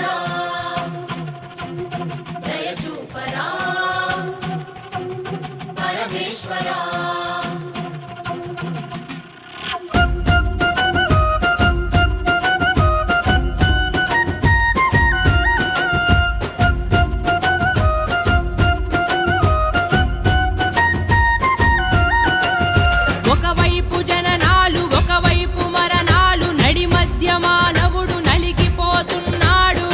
దేవుడా దయచూపరా పరమేశ్వరా. ఒకవైపు జననాలు ఒకవైపు మరణాలు నడి మధ్య మానవుడు నలిగిపోతున్నాడు.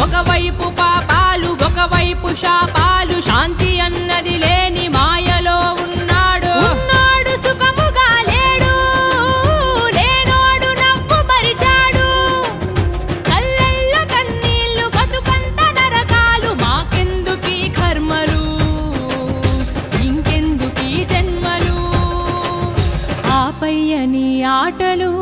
ఒకవైపు పాపాలు ఒకవైపు శాపాలు శాంతి అన్నది లేని మాయలో ఉన్నాడు. ఉన్నాడు సుఖముగా లేడు లేనోడు నవ్వు మరిచాడు. కళ్ళల్లో కన్నీళ్లు బతుకంత నరకాలు మాకెందుకీ కర్మలు ఇంకెందుకీ జన్మలు ఆపయ్యని ఆటలు.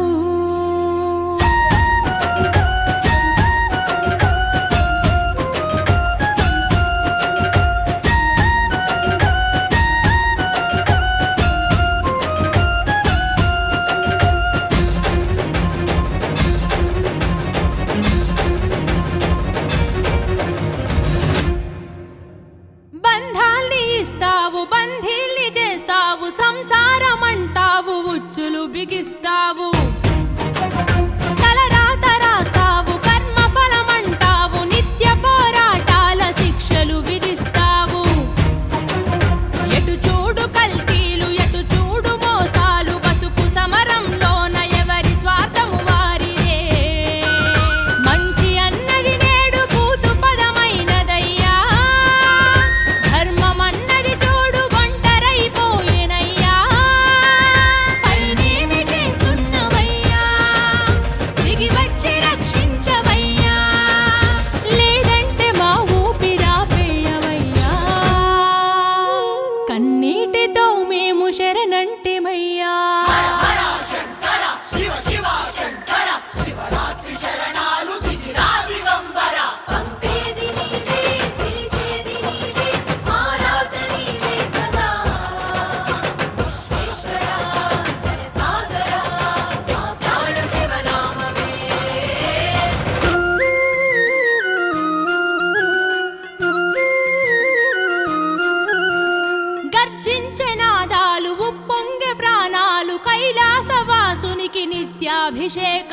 బంధాల్ని ఇస్తావు బంధీల్ని చేస్తావు సంసారం అంటావు ఉచ్చులు బిగిస్తావు. తలరాత రాస్తావు కర్మ ఫలమంటావు నిత్య పోరాటాల శిక్షలు విధిస్తావు. ఎటు చూడు కల్తీలు ఎటు చూడు మోసాలు బతుకు సమరంలోన ఎవరి స్వార్థము వారిదే. మంచి అన్నది నేడు పూతు పదమైనదయ్యా. ధర్మం అన్నది చూడు ఒంటరైపోయేనయ్యా. పైనేమి చేస్తున్నవయ్యా దిగి వచ్చి రక్షించవయ్యా. లేదంటే మా ఊపిరాపేయవయ్యా. కన్నీటితో మేము శరణంటిమయ్యా. హర శంకర శివ శివ శంకర శివరాత్రి శరణాలు శిఖిరా దిగంబర. పంపేది నీవే పిలిచేది నీవే ఆరాధ నీవే కదా. విశ్వేశ్వరా ధనసాగరా మా ప్రాణం శివనామమే. గర్జించే నాదాలు ఉప్పొంగె ప్రాణాలు కైలాసవాసునికి నిత్యాభిషేక